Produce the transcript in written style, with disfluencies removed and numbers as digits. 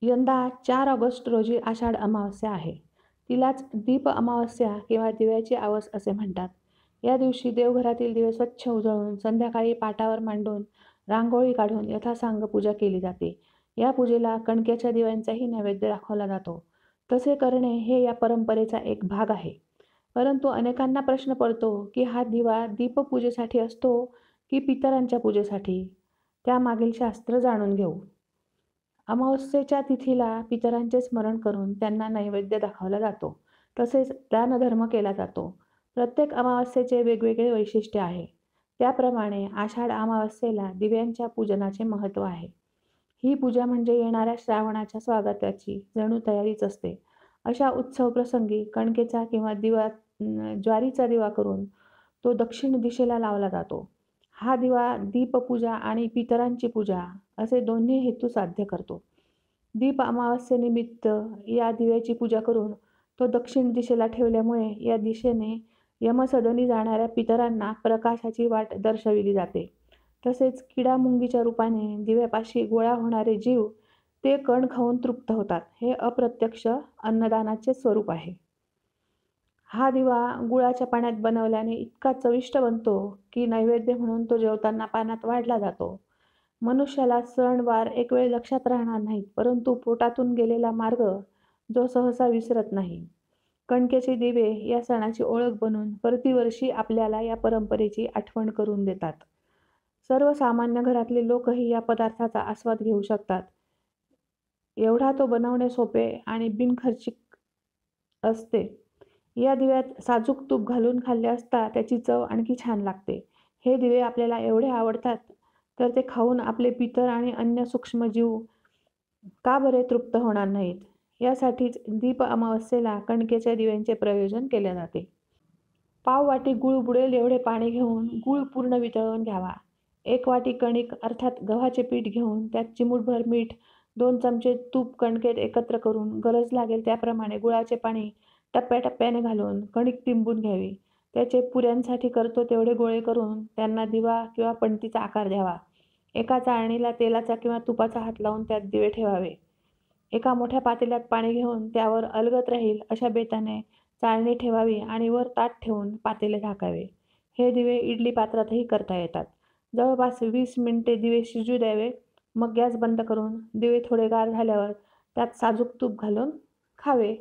यंदा 4 ऑगस्ट रोजी आषाढ अमावास्या आहे. तिलाच दीप अमावास्या किंवा दिव्याची आवस असे म्हणतात. या दिवशी देवघरातील दिवे स्वच्छ उजळून संध्याकाळी पाटावर मांडून रांगोळी काढून यथासांग पूजा केली जाते. या पूजेला कणकेच्या दिव्यांचाही नैवेद्य दाखवला जातो. तसे करणे हे या परंपरेचा एक भाग आहे. परंतु अनेकांना प्रश्न पडतो की हा दिवा दीपपूजेसाठी असतो की पितरांच्या पूजेसाठी? त्यामागील शास्त्र जाणून घेऊ. अमावस्येच्या तिथीला पितरांचे स्मरण करून त्यांना नैवेद्य दाखवला जातो. तसेच दानधर्म केला जातो. प्रत्येक अमावस्येचे वेगवेगळे वैशिष्ट्य आहे. त्याप्रमाणे आषाढ अमावस्येला दिव्यांच्या पूजनाचे महत्त्व आहे. ही पूजा म्हणजे येणाऱ्या श्रावणाच्या स्वागताची जणू तयारीच असते. अशा उत्सव प्रसंगी कणकेचा किंवा ज्वारीचा दिवा करून तो दक्षिण दिशेला लावला जातो. हा दिवा दीपपूजा आणि पितरांची पूजा असे दोन्ही हेतू साध्य करतो. दीप अमावस्येनिमित्त या दिव्याची पूजा करून तो दक्षिण दिशेला ठेवल्यामुळे या दिशेने यमसदनी जाणाऱ्या पितरांना प्रकाशाची वाट दर्शविली जाते. तसेच किडामुंगीच्या रूपाने दिव्यापाशी गोळा होणारे जीव ते कण खाऊन तृप्त होतात. हे अप्रत्यक्ष अन्नदानाचे स्वरूप आहे. हा दिवा गुळाच्या पाण्यात बनवल्याने इतका चविष्ट बनतो की नैवेद्य म्हणून तो जेवताना पाण्यात वाढला जातो. मनुष्याला सण वार एक वेळ लक्षात राहणार नाहीत, परंतु पोटातून गेलेला मार्ग जो सहसा विसरत नाही. कणकेचे दिवे या सणाची ओळख बनून प्रतिवर्षी आपल्याला या परंपरेची आठवण करून देतात. सर्वसामान्य घरातले लोकही या पदार्थाचा आस्वाद घेऊ शकतात. एवढा तो बनवणे सोपे आणि बिनखर्चिक असते. या दिव्यात साजूक तूप घालून खाल्ले असता त्याची चव आणखी छान लागते. हे दिवे आपल्याला एवढे आवडतात तर ते खाऊन आपले पितर आणि अन्य सूक्ष्मजीव का बरे तृप्त होणार नाहीत? यासाठीच दीप अमावस्येला कणकेच्या दिव्यांचे प्रयोजन केले जाते. पाव वाटी गूळ बुडेल एवढे पाणी घेऊन गूळ पूर्ण वितळवून घ्यावा. 1 वाटी कणिक अर्थात गव्हाचे पीठ घेऊन त्यात चिमूटभर मीठ, 2 चमचे तूप कणकेत एकत्र करून गरज लागेल त्याप्रमाणे गुळाचे पाणी टप्प्याटप्प्याने घालून कणिक तिंबून घ्यावी. त्याचे पुऱ्यांसाठी करतो तेवढे गोळे करून त्यांना दिवा किंवा पणतीचा आकार द्यावा. एका चाळणीला तेलाचा किंवा तुपाचा हात लावून त्यात दिवे ठेवावे. एका मोठ्या पातेल्यात पाणी घेऊन त्यावर अलगद राहील अशा बेताने चाळणी ठेवावी आणि वर ताट ठेवून पातेले झाकावे. हे दिवे इडली पात्रातही करता येतात. जवळपास 20 मिनिटे दिवे शिजू द्यावे. मग गॅस बंद करून दिवे थोडे गार झाल्यावर त्यात साजूक तूप घालून खावे.